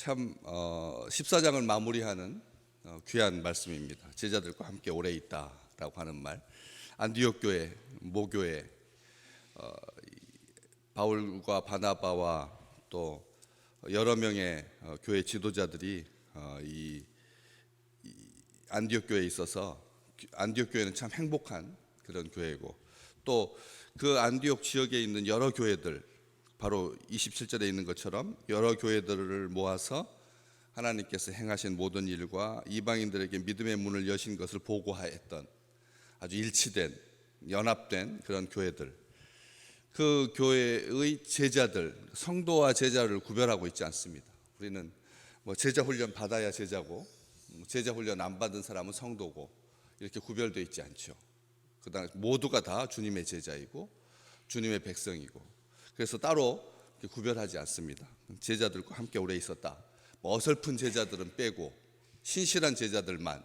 참 14장을 마무리하는 귀한 말씀입니다. 제자들과 함께 오래 있다라고 하는 말. 안디옥 교회, 모교회, 바울과 바나바와 또 여러 명의 교회 지도자들이 이 안디옥 교회에 있어서, 안디옥 교회는 참 행복한 그런 교회고, 또 그 안디옥 지역에 있는 여러 교회들, 바로 27절에 있는 것처럼 여러 교회들을 모아서 하나님께서 행하신 모든 일과 이방인들에게 믿음의 문을 여신 것을 보고하였던 아주 일치된, 연합된 그런 교회들, 그 교회의 제자들, 성도와 제자를 구별하고 있지 않습니다. 우리는 제자 훈련 받아야 제자고, 제자 훈련 안 받은 사람은 성도고, 이렇게 구별되어 있지 않죠. 그다음 모두가 다 주님의 제자이고 주님의 백성이고, 그래서 따로 구별하지 않습니다. 제자들과 함께 오래 있었다. 어설픈 제자들은 빼고 신실한 제자들만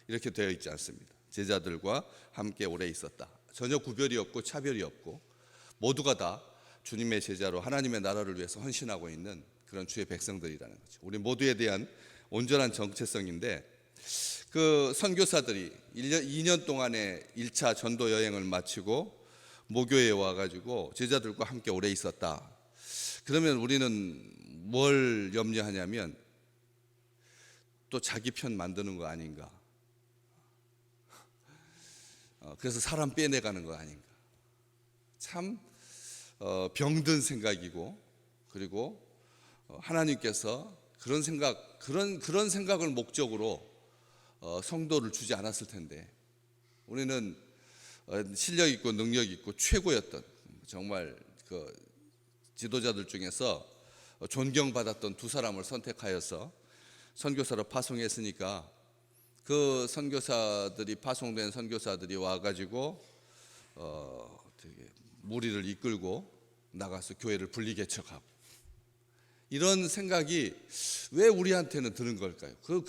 이렇게 되어 있지 않습니다. 제자들과 함께 오래 있었다. 전혀 구별이 없고 차별이 없고 모두가 다 주님의 제자로 하나님의 나라를 위해서 헌신하고 있는 그런 주의 백성들이라는 거죠. 우리 모두에 대한 온전한 정체성인데, 그 선교사들이 2년 동안의 1차 전도 여행을 마치고 모교에 와가지고 제자들과 함께 오래 있었다. 그러면 우리는 뭘 염려하냐면 또 자기 편 만드는 거 아닌가, 그래서 사람 빼내가는 거 아닌가. 참 병든 생각이고, 그리고 하나님께서 그런 생각을 목적으로 성도를 주지 않았을 텐데, 우리는 실력 있고 능력 있고 최고였던, 정말 그 지도자들 중에서 존경받았던 두 사람을 선택하여서 선교사로 파송했으니까, 그 선교사들이, 파송된 선교사들이 와가지고 무리를 이끌고 나가서 교회를 분리개척하고, 이런 생각이 왜 우리한테는 드는 걸까요? 그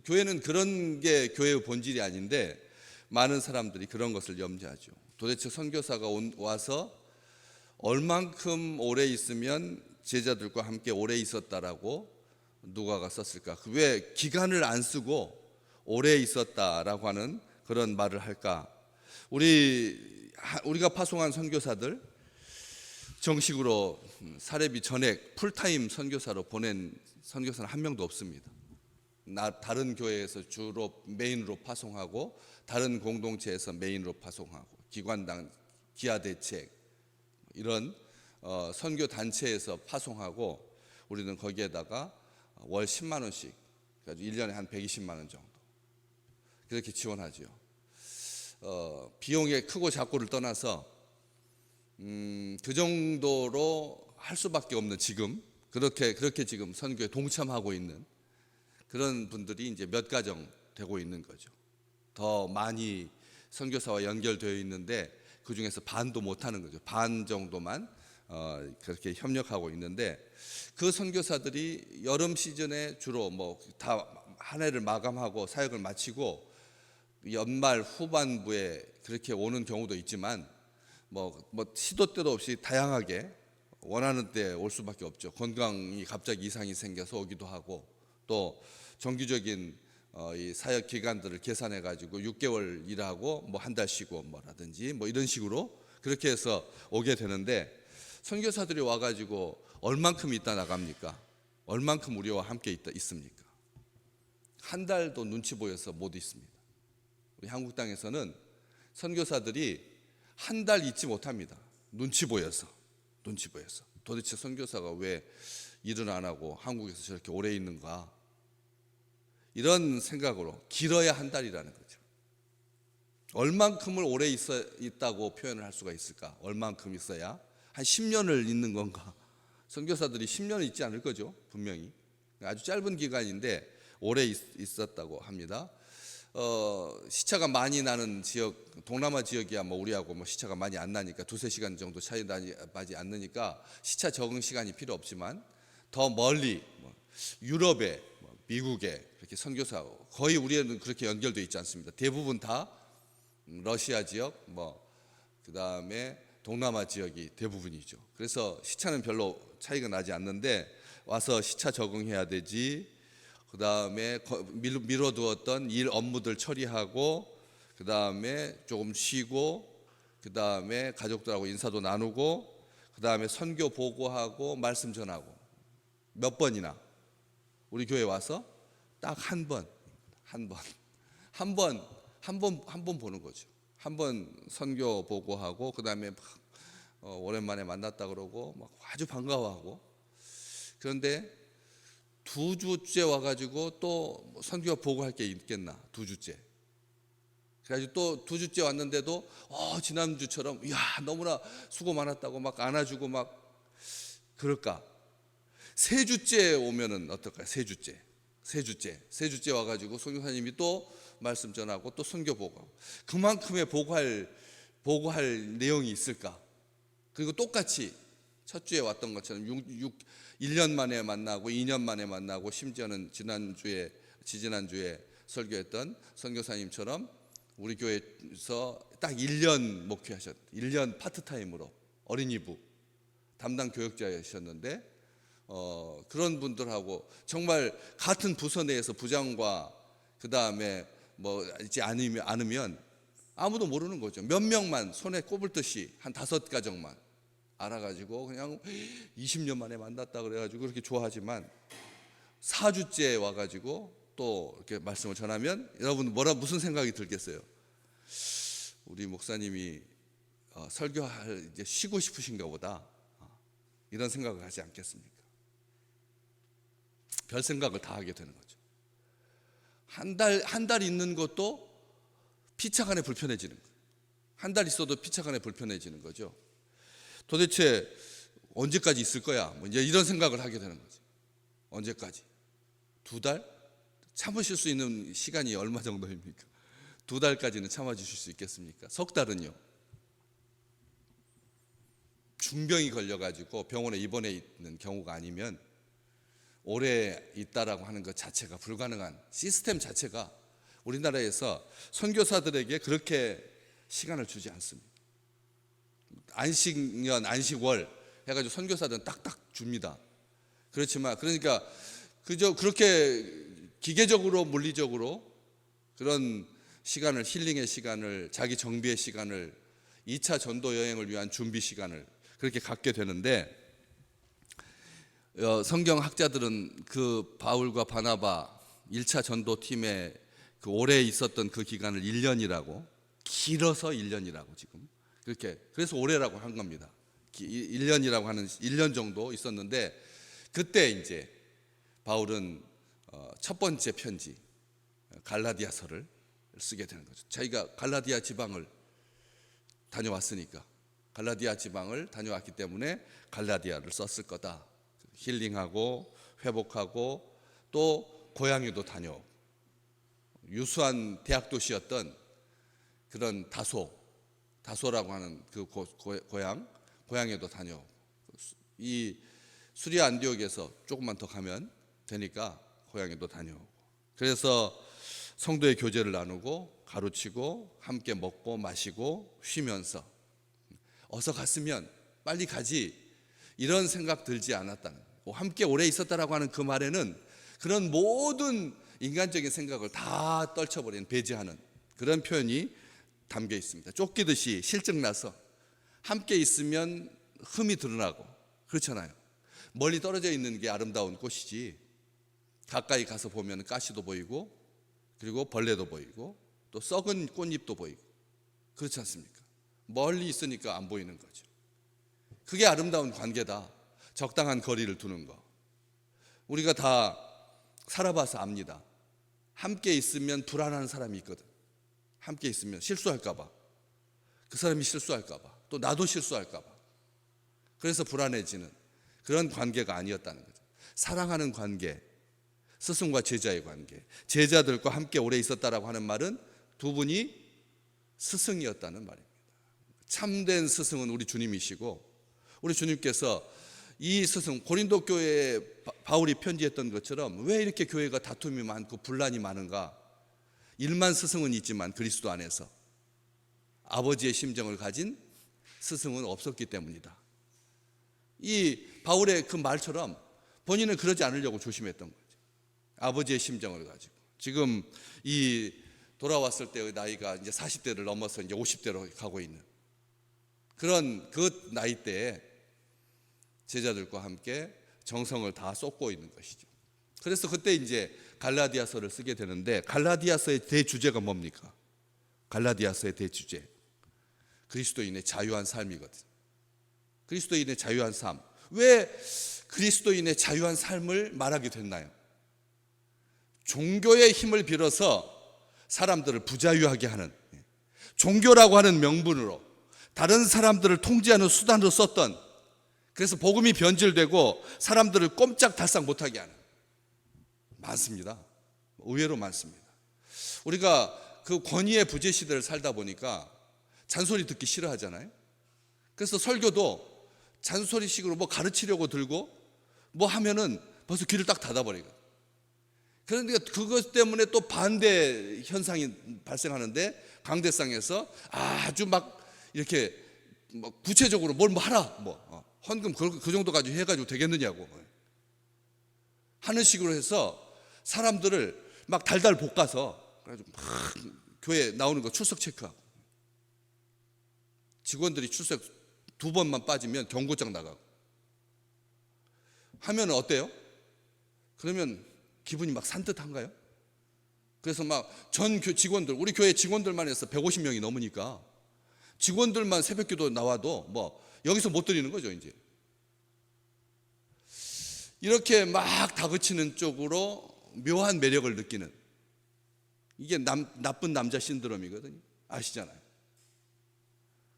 교회는 그런 게 교회의 본질이 아닌데 많은 사람들이 그런 것을 염려하죠. 도대체 선교사가 와서 얼만큼 오래 있으면 제자들과 함께 오래 있었다라고 누가가 썼을까? 왜 기간을 안 쓰고 오래 있었다라고 하는 그런 말을 할까? 우리가 파송한 선교사들, 정식으로 사례비 전액 풀타임 선교사로 보낸 선교사는 한 명도 없습니다. 다른 교회에서 주로 메인으로 파송하고, 다른 공동체에서 메인으로 파송하고, 기관당 기아대책 이런 선교 단체에서 파송하고, 우리는 거기에다가 월 10만 원씩, 1년에 한 120만 원 정도 그렇게 지원하죠. 비용의 크고 작고를 떠나서 그 정도로 할 수밖에 없는, 지금 그렇게 지금 선교에 동참하고 있는 그런 분들이 이제 몇 가정 되고 있는 거죠. 더 많이 선교사와 연결되어 있는데 그 중에서 반도 못하는 거죠. 반 정도만 그렇게 협력하고 있는데, 그 선교사들이 여름 시즌에 주로 다 한 해를 마감하고 사역을 마치고 연말 후반부에 그렇게 오는 경우도 있지만, 시도 때도 없이 다양하게 원하는 때 올 수밖에 없죠. 건강이 갑자기 이상이 생겨서 오기도 하고, 또 정규적인 이 사역 기간들을 계산해 가지고 6개월 일하고 한 달 쉬고 뭐라든지 이런 식으로 그렇게 해서 오게 되는데, 선교사들이 와 가지고 얼만큼 있다 나갑니까? 얼만큼 우리와 함께 있습니까? 한 달도 눈치 보여서 못 있습니다. 우리 한국 땅에서는 선교사들이 한 달 있지 못합니다. 눈치 보여서. 도대체 선교사가 왜 일을 안 하고 한국에서 저렇게 오래 있는가, 이런 생각으로. 길어야 한 달이라는 거죠. 얼만큼을 오래 있다고 표현을 할 수가 있을까? 얼만큼 있어야? 한 10년을 있는 건가? 선교사들이 10년을 있지 않을 거죠, 분명히. 아주 짧은 기간인데 오래 있었다고 합니다. 시차가 많이 나는 지역, 동남아 지역이야 우리하고 시차가 많이 안 나니까 2-3시간 정도 차이 나지 않으니까 시차 적응 시간이 필요 없지만, 더 멀리 유럽에, 미국에 그렇게 선교사, 거의 우리는 그렇게 연결되어 있지 않습니다. 대부분 다 러시아 지역, 그 다음에 동남아 지역이 대부분이죠. 그래서 시차는 별로 차이가 나지 않는데, 와서 시차 적응해야 되지. 그 다음에 미뤄두었던 일 업무들 처리하고, 그 다음에 조금 쉬고, 그 다음에 가족들하고 인사도 나누고, 그 다음에 선교 보고하고 말씀 전하고. 몇 번이나 우리 교회 와서 딱 한 번 보는 거죠. 한 번 선교 보고하고, 그 다음에 오랜만에 만났다 그러고 막 아주 반가워하고. 그런데 2주째 와가지고 또 선교 보고할 게 있겠나? 2주째. 그래가지고 또 2주째 왔는데도 지난주처럼 야 너무나 수고 많았다고 막 안아주고 막 그럴까? 3주째 오면은 어떨까요? 3주째 와가지고 선교사님이 또 말씀 전하고 또 선교 보고하고, 그만큼의 보고할 내용이 있을까? 그리고 똑같이 첫 주에 왔던 것처럼 1년 만에 만나고 2년 만에 만나고, 심지어는 지지난주에 설교했던 선교사님처럼 우리 교회에서 딱 1년 목회하셨, 1년 파트타임으로 어린이부 담당 교역자이셨는데, 그런 분들하고 정말 같은 부서 내에서 부장과 그 다음에 뭐 있지 않으면 아무도 모르는 거죠. 몇 명만 손에 꼽을 듯이 한 5가정만 알아가지고 그냥 20년 만에 만났다 그래가지고 그렇게 좋아하지만, 4주째 와가지고 또 이렇게 말씀을 전하면 여러분 무슨 생각이 들겠어요? 우리 목사님이 설교할 이제 쉬고 싶으신가 보다, 이런 생각을 하지 않겠습니까? 별 생각을 다 하게 되는 거죠. 한 달 있는 것도 피차간에 불편해지는 거예요. 한 달 있어도 피차간에 불편해지는 거죠. 도대체 언제까지 있을 거야? 뭐 이제 이런 생각을 하게 되는 거죠. 언제까지? 2달? 참으실 수 있는 시간이 얼마 정도입니까? 2달까지는 참아주실 수 있겠습니까? 3달은요? 중병이 걸려가지고 병원에 입원해 있는 경우가 아니면 오래 있다라고 하는 것 자체가 불가능한 시스템 자체가 우리나라에서 선교사들에게 그렇게 시간을 주지 않습니다. 안식년, 안식월 해가지고 선교사들은 딱딱 줍니다. 그렇지만 그러니까 그저 그렇게 기계적으로 물리적으로 그런 시간을, 힐링의 시간을, 자기 정비의 시간을, 2차 전도 여행을 위한 준비 시간을 그렇게 갖게 되는데, 성경 학자들은 그 바울과 바나바 1차 전도팀에 그 오래 있었던 그 기간을 1년이라고, 길어서 1년이라고 지금 그렇게, 그래서 오래라고 한 겁니다. 1년이라고 하는 1년 정도 있었는데, 그때 이제 바울은 첫 번째 편지 갈라디아서를 쓰게 되는 거죠. 자기가 갈라디아 지방을 다녀왔으니까, 갈라디아 지방을 다녀왔기 때문에 갈라디아를 썼을 거다. 힐링하고 회복하고 또 고향에도 다녀오고, 유수한 대학 도시였던 그런 다소라고 하는 그 고향에도 다녀오고, 이 수리아 안디옥에서 조금만 더 가면 되니까 고향에도 다녀오고, 그래서 성도의 교제를 나누고 가르치고 함께 먹고 마시고 쉬면서 어서 갔으면 빨리 가지, 이런 생각 들지 않았다는, 함께 오래 있었다라고 하는 그 말에는 그런 모든 인간적인 생각을 다 떨쳐버리는, 배제하는 그런 표현이 담겨 있습니다. 쫓기듯이 실증나서 함께 있으면 흠이 드러나고 그렇잖아요. 멀리 떨어져 있는 게 아름다운 꽃이지, 가까이 가서 보면 가시도 보이고 그리고 벌레도 보이고 또 썩은 꽃잎도 보이고 그렇지 않습니까? 멀리 있으니까 안 보이는 거죠. 그게 아름다운 관계다. 적당한 거리를 두는 거. 우리가 다 살아봐서 압니다. 함께 있으면 불안한 사람이 있거든. 함께 있으면 실수할까 봐, 그 사람이 실수할까 봐, 또 나도 실수할까 봐, 그래서 불안해지는 그런 관계가 아니었다는 거죠. 사랑하는 관계, 스승과 제자의 관계, 제자들과 함께 오래 있었다라고 하는 말은 두 분이 스승이었다는 말입니다. 참된 스승은 우리 주님이시고, 우리 주님께서 이 스승, 고린도 교회에 바울이 편지했던 것처럼 왜 이렇게 교회가 다툼이 많고 분란이 많은가? 1만 스승은 있지만 그리스도 안에서 아버지의 심정을 가진 스승은 없었기 때문이다. 이 바울의 그 말처럼 본인은 그러지 않으려고 조심했던 거죠. 아버지의 심정을 가지고. 지금 이 돌아왔을 때의 나이가 이제 40대를 넘어서 이제 50대로 가고 있는 그런 그 나이 때에 제자들과 함께 정성을 다 쏟고 있는 것이죠. 그래서 그때 이제 갈라디아서를 쓰게 되는데, 갈라디아서의 대주제가 뭡니까? 갈라디아서의 대주제, 그리스도인의 자유한 삶이거든. 그리스도인의 자유한 삶. 왜 그리스도인의 자유한 삶을 말하게 됐나요? 종교의 힘을 빌어서 사람들을 부자유하게 하는, 종교라고 하는 명분으로 다른 사람들을 통제하는 수단으로 썼던, 그래서 복음이 변질되고 사람들을 꼼짝달싹 못하게 하는, 많습니다. 의외로 많습니다. 우리가 그 권위의 부재 시대를 살다 보니까 잔소리 듣기 싫어하잖아요. 그래서 설교도 잔소리식으로 뭐 가르치려고 들고 뭐 하면은 벌써 귀를 딱 닫아버리거든. 그런데 그것 때문에 또 반대 현상이 발생하는데, 강대상에서 아주 막 이렇게 뭐 구체적으로 뭘 뭐 하라, 헌금 그 정도 가지고 해가지고 되겠느냐고 하는 식으로 해서 사람들을 막 달달 볶아서, 그래가지고 막 교회 나오는 거 출석 체크하고, 직원들이 출석 2번만 빠지면 경고장 나가고 하면 어때요? 그러면 기분이 막 산뜻한가요? 그래서 막 전 직원들, 우리 교회 직원들만 해서 150명이 넘으니까 직원들만 새벽기도 나와도 뭐 여기서 못 드리는 거죠. 이제 이렇게 막 다그치는 쪽으로 묘한 매력을 느끼는, 이게 나쁜 남자 신드롬이거든요. 아시잖아요.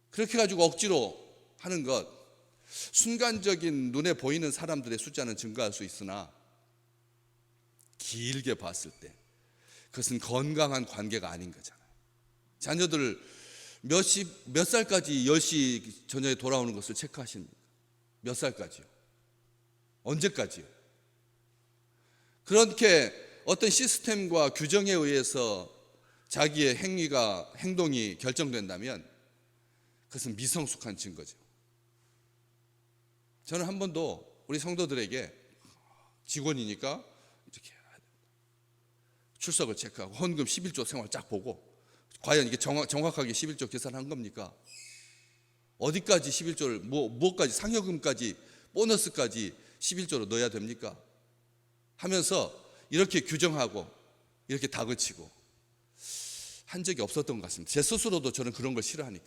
그렇게 가지고 억지로 하는 것, 순간적인 눈에 보이는 사람들의 숫자는 증가할 수 있으나 길게 봤을 때 그것은 건강한 관계가 아닌 거잖아요. 자녀들 몇 살까지 10시 저녁에 돌아오는 것을 체크하십니까? 몇 살까지요? 언제까지요? 그렇게 어떤 시스템과 규정에 의해서 자기의 행동이 결정된다면 그것은 미성숙한 증거죠. 저는 한 번도 우리 성도들에게 직원이니까 이렇게 출석을 체크하고 헌금 11조 생활 쫙 보고, 과연 이게 정확하게 11조 계산한 겁니까? 어디까지 11조를 뭐까지, 상여금까지 보너스까지 11조로 넣어야 됩니까? 하면서 이렇게 규정하고 이렇게 다그치고 한 적이 없었던 것 같습니다. 제 스스로도 저는 그런 걸 싫어하니까.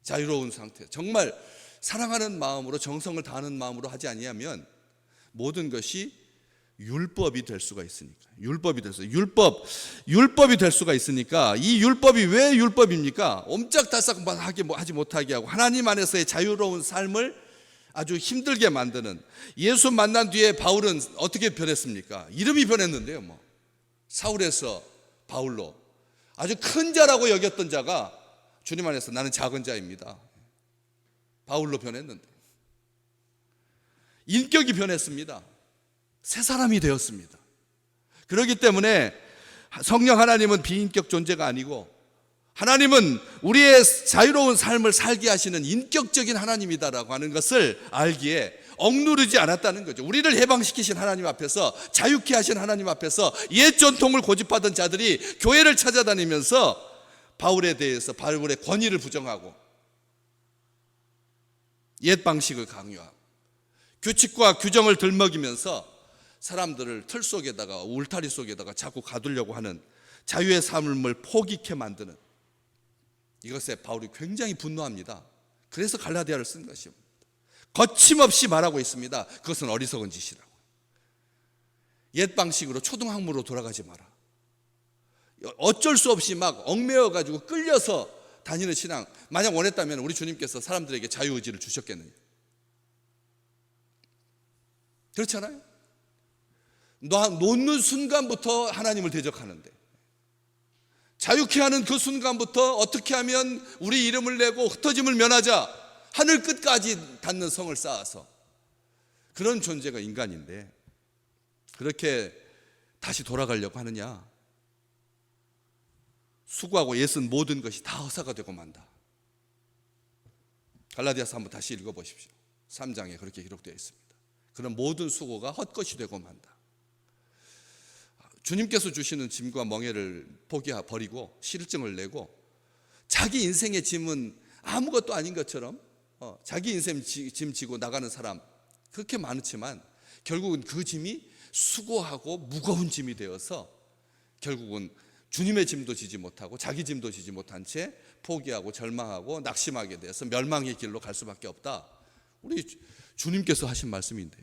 자유로운 상태, 정말 사랑하는 마음으로, 정성을 다하는 마음으로 하지 아니하면 모든 것이 율법이 될 수가 있으니까. 율법이 될 수가 있으니까. 이 율법이 왜 율법입니까? 옴짝달싹하게 하지 못하게 하고 하나님 안에서의 자유로운 삶을 아주 힘들게 만드는. 예수 만난 뒤에 바울은 어떻게 변했습니까? 이름이 변했는데요. 사울에서 바울로, 아주 큰 자라고 여겼던 자가 주님 안에서 나는 작은 자입니다, 바울로 변했는데, 인격이 변했습니다. 새 사람이 되었습니다. 그렇기 때문에 성령 하나님은 비인격 존재가 아니고, 하나님은 우리의 자유로운 삶을 살게 하시는 인격적인 하나님이다라고 하는 것을 알기에 억누르지 않았다는 거죠. 우리를 해방시키신 하나님 앞에서, 자유케 하신 하나님 앞에서 옛 전통을 고집하던 자들이 교회를 찾아다니면서 바울에 대해서 바울의 권위를 부정하고 옛 방식을 강요하고 규칙과 규정을 들먹이면서 사람들을 틀 속에다가, 울타리 속에다가 자꾸 가두려고 하는, 자유의 삶을 포기케 만드는, 이것에 바울이 굉장히 분노합니다. 그래서 갈라디아를 쓴 것입니다. 거침없이 말하고 있습니다. 그것은 어리석은 짓이라고. 옛 방식으로 초등학문으로 돌아가지 마라. 어쩔 수 없이 막 얽매여 가지고 끌려서 다니는 신앙, 만약 원했다면 우리 주님께서 사람들에게 자유의지를 주셨겠느냐? 그렇잖아요. 놓는 순간부터 하나님을 대적하는데, 자유케 하는 그 순간부터 어떻게 하면 우리 이름을 내고 흩어짐을 면하자, 하늘 끝까지 닿는 성을 쌓아서, 그런 존재가 인간인데 그렇게 다시 돌아가려고 하느냐? 수고하고 애쓴 모든 것이 다 허사가 되고 만다. 갈라디아서 한번 다시 읽어보십시오. 3장에 그렇게 기록되어 있습니다. 그런 모든 수고가 헛것이 되고 만다. 주님께서 주시는 짐과 멍에를 버리고 실증을 내고 자기 인생의 짐은 아무것도 아닌 것처럼 자기 인생 짐 지고 나가는 사람 그렇게 많지만 결국은 그 짐이 수고하고 무거운 짐이 되어서 결국은 주님의 짐도 지지 못하고 자기 짐도 지지 못한 채 포기하고 절망하고 낙심하게 돼서 멸망의 길로 갈 수밖에 없다. 우리 주님께서 하신 말씀인데요.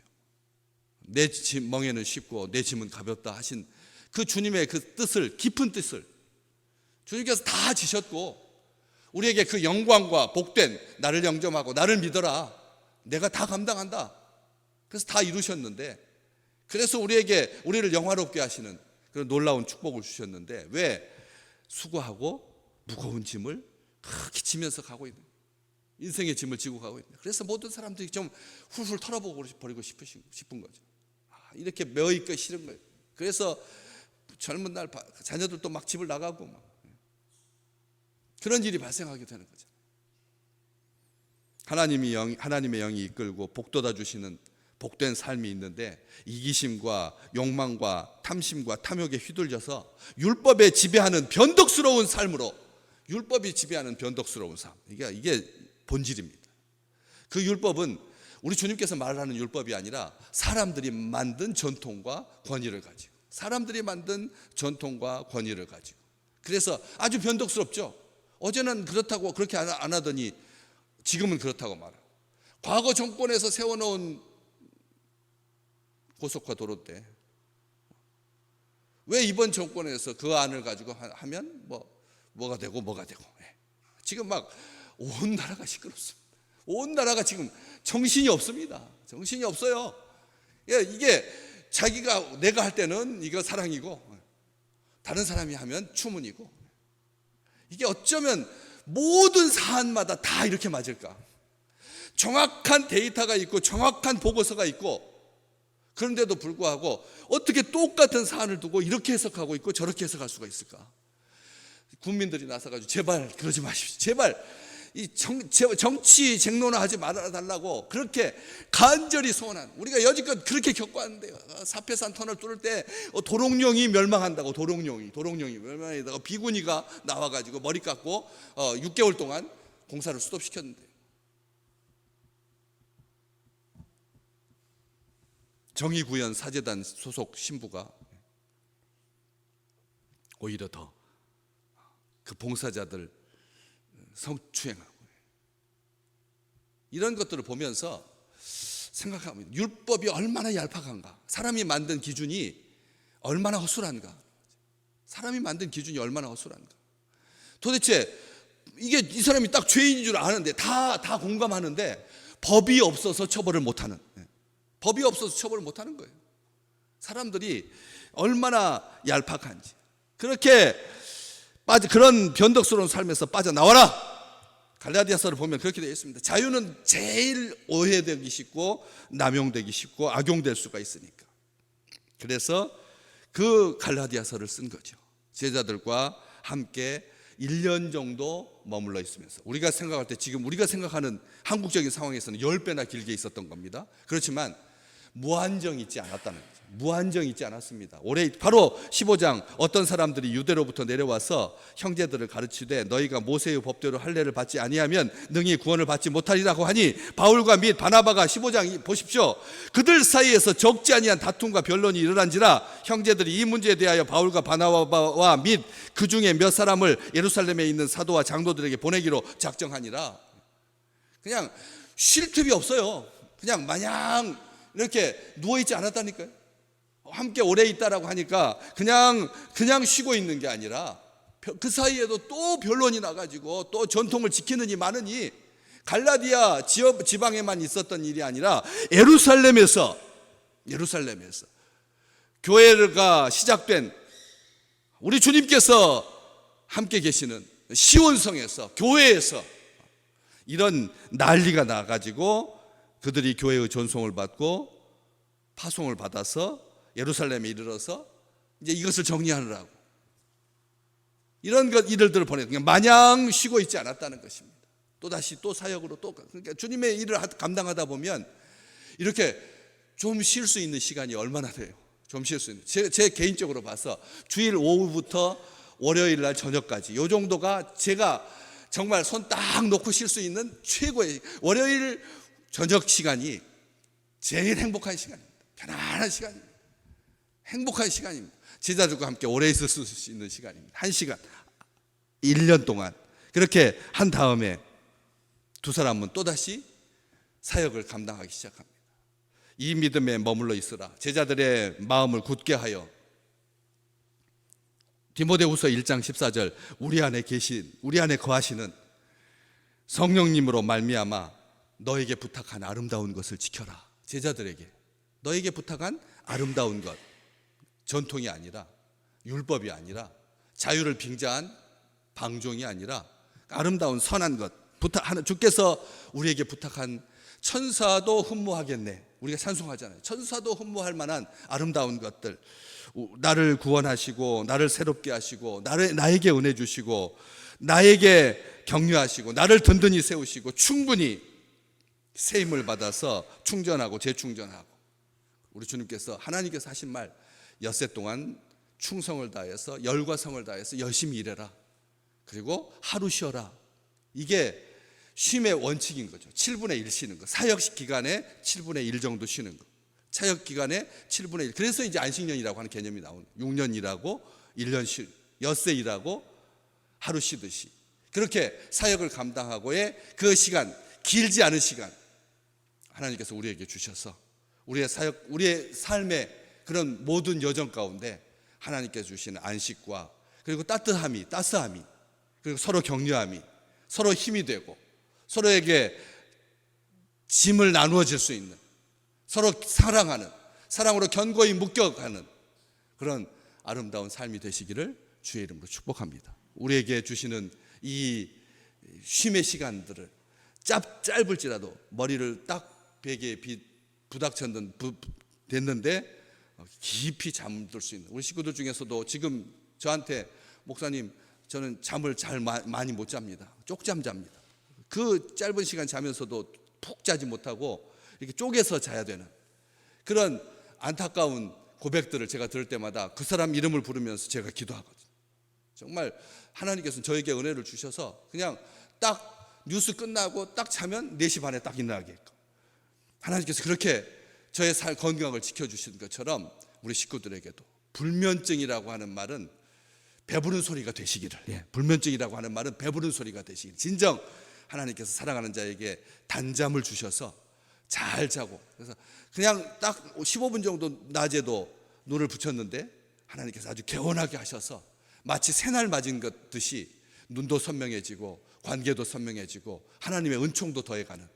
내 짐 멍에는 쉽고 내 짐은 가볍다 하신 그 주님의 그 뜻을, 깊은 뜻을 주님께서 다 지셨고 우리에게 그 영광과 복된 나를 영접하고 나를 믿어라, 내가 다 감당한다, 그래서 다 이루셨는데, 그래서 우리를 영화롭게 하시는 그런 놀라운 축복을 주셨는데 왜 수고하고 무거운 짐을 크게 지면서 가고 있는, 인생의 짐을 지고 가고 있는, 그래서 모든 사람들이 좀 훌훌 털어버리고 싶은 거죠. 이렇게 매어있기 싫은 거예요. 그래서 젊은 날 자녀들도 막 집을 나가고 막 그런 일이 발생하게 되는 거죠. 하나님의 영이 이끌고 복돋아 주시는 복된 삶이 있는데 이기심과 욕망과 탐심과 탐욕에 휘둘려서 율법에 지배하는 변덕스러운 삶으로, 율법이 지배하는 변덕스러운 삶, 이게 본질입니다. 그 율법은 우리 주님께서 말하는 율법이 아니라 사람들이 만든 전통과 권위를 가지고, 사람들이 만든 전통과 권위를 가지고, 그래서 아주 변덕스럽죠. 어제는 그렇다고 그렇게 안 하더니 지금은 그렇다고 말하고, 과거 정권에서 세워놓은 고속화 도로인데 왜 이번 정권에서 그 안을 가지고 하면 뭐가 되고 지금 막 온 나라가 시끄럽습니다. 온 나라가 지금 정신이 없습니다. 정신이 없어요. 이게 내가 할 때는 이거 사랑이고 다른 사람이 하면 추문이고, 이게 어쩌면 모든 사안마다 다 이렇게 맞을까? 정확한 데이터가 있고 정확한 보고서가 있고, 그런데도 불구하고 어떻게 똑같은 사안을 두고 이렇게 해석하고 있고 저렇게 해석할 수가 있을까? 국민들이 나서가지고 제발 그러지 마십시오. 제발 이 정치 쟁론화하지 말아달라고 그렇게 간절히 소원한, 우리가 여지껏 그렇게 겪어왔는데요. 사패산 터널 뚫을 때 도롱뇽이 멸망한다고, 도롱뇽이 멸망하다가 비구니가 나와가지고 머리 깎고 6개월 동안 공사를 스톱시켰는데, 정의구현 사재단 소속 신부가 오히려 더 그 봉사자들 성추행하고, 이런 것들을 보면서 생각합니다. 율법이 얼마나 얄팍한가, 사람이 만든 기준이 얼마나 허술한가, 사람이 만든 기준이 얼마나 허술한가. 도대체 이 사람이 딱 죄인인 줄 아는데, 다 공감하는데 법이 없어서 처벌을 못하는, 법이 없어서 처벌을 못하는 거예요. 사람들이 얼마나 얄팍한지. 그렇게 그런 변덕스러운 삶에서 빠져나와라. 갈라디아서를 보면 그렇게 되어 있습니다. 자유는 제일 오해되기 쉽고 남용되기 쉽고 악용될 수가 있으니까. 그래서 그 갈라디아서를 쓴 거죠. 제자들과 함께 1년 정도 머물러 있으면서, 우리가 생각할 때 지금 우리가 생각하는 한국적인 상황에서는 10배나 길게 있었던 겁니다. 그렇지만 무한정 있지 않았다는 거죠. 무한정 있지 않았습니다. 올해 바로 15장, 어떤 사람들이 유대로부터 내려와서 형제들을 가르치되 너희가 모세의 법대로 할례를 받지 아니하면 능히 구원을 받지 못하리라고 하니, 바울과 및 바나바가 15장 보십시오. 그들 사이에서 적지 아니한 다툼과 변론이 일어난지라 형제들이 이 문제에 대하여 바울과 바나바와 및 그 중에 몇 사람을 예루살렘에 있는 사도와 장로들에게 보내기로 작정하니라. 그냥 쉴 틈이 없어요. 그냥 마냥 이렇게 누워있지 않았다니까요. 함께 오래 있다라고 하니까 그냥 쉬고 있는 게 아니라 그 사이에도 또 변론이 나가지고 또 전통을 지키느니 마느니, 갈라디아 지방에만 있었던 일이 아니라 예루살렘에서 교회가 시작된, 우리 주님께서 함께 계시는 시온성에서, 교회에서 이런 난리가 나가지고 그들이 교회의 존송을 받고 파송을 받아서 예루살렘에 이르러서 이제 이것을 정리하느라고 이런 일들을 그냥 마냥 쉬고 있지 않았다는 것입니다. 또다시 또 사역으로 그러니까 주님의 일을 감당하다 보면 이렇게 좀 쉴 수 있는 시간이 얼마나 돼요? 좀 쉴 수 있는. 제 개인적으로 봐서 주일 오후부터 월요일 날 저녁까지 요 정도가 제가 정말 손 딱 놓고 쉴 수 있는 최고의 월요일 저녁 시간이 제일 행복한 시간입니다. 편안한 시간입니다. 행복한 시간입니다. 제자들과 함께 오래 있을 수 있는 시간입니다. 1시간, 1년 동안 그렇게 한 다음에 두 사람은 또다시 사역을 감당하기 시작합니다. 이 믿음에 머물러 있으라. 제자들의 마음을 굳게 하여 디모데후서 1장 14절 우리 안에 거하시는 성령님으로 말미암아 너에게 부탁한 아름다운 것을 지켜라. 제자들에게 너에게 부탁한 아름다운 것, 전통이 아니라 율법이 아니라 자유를 빙자한 방종이 아니라 아름다운 선한 것 부탁하는 주께서 우리에게 부탁한 천사도 흠모하겠네. 우리가 찬송하잖아요. 천사도 흠모할 만한 아름다운 것들, 나를 구원하시고 나를 새롭게 하시고 나에게 은혜 주시고 나에게 격려하시고 나를 든든히 세우시고 충분히 세임을 받아서 충전하고 재충전하고 우리 주님께서 하나님께서 하신 말 엿새 동안 충성을 다해서 열과 성을 다해서 열심히 일해라. 그리고 하루 쉬어라. 이게 쉼의 원칙인 거죠. 7분의 1 쉬는 거. 사역 기간에 7분의 1 정도 쉬는 거. 사역 기간에 7분의 1. 그래서 이제 안식년이라고 하는 개념이 나오는 6년 일하고 1년 엿새 일하고 하루 쉬듯이 그렇게 사역을 감당하고의 그 시간, 길지 않은 시간 하나님께서 우리에게 주셔서 우리의 사역, 우리의 삶의 그런 모든 여정 가운데 하나님께서 주시는 안식과 그리고 따스함이 그리고 서로 격려함이 서로 힘이 되고 서로에게 짐을 나누어질 수 있는 서로 사랑하는 사랑으로 견고히 묶여가는 그런 아름다운 삶이 되시기를 주의 이름으로 축복합니다. 우리에게 주시는 이 쉼의 시간들을 짧을지라도 머리를 딱 베개에 됐는데 깊이 잠들 수 있는 우리 식구들 중에서도 지금 저한테 목사님 저는 잠을 잘 많이 못 잡니다. 쪽잠 잡니다. 그 짧은 시간 자면서도 푹 자지 못하고 이렇게 쪼개서 자야 되는 그런 안타까운 고백들을 제가 들을 때마다 그 사람 이름을 부르면서 제가 기도하거든요. 정말 하나님께서는 저에게 은혜를 주셔서 그냥 딱 뉴스 끝나고 딱 자면 4시 반에 딱 일어나게끔 하나님께서 그렇게 저의 건강을 지켜주시는 것처럼 우리 식구들에게도 불면증이라고 하는 말은 배부른 소리가 되시기를 불면증이라고 하는 말은 배부른 소리가 되시기를 진정 하나님께서 사랑하는 자에게 단잠을 주셔서 잘 자고 그래서 그냥 딱 15분 정도 낮에도 눈을 붙였는데 하나님께서 아주 개운하게 하셔서 마치 새날 맞은 것 듯이 눈도 선명해지고 관계도 선명해지고 하나님의 은총도 더해가는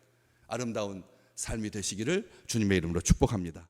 아름다운 삶이 되시기를 주님의 이름으로 축복합니다.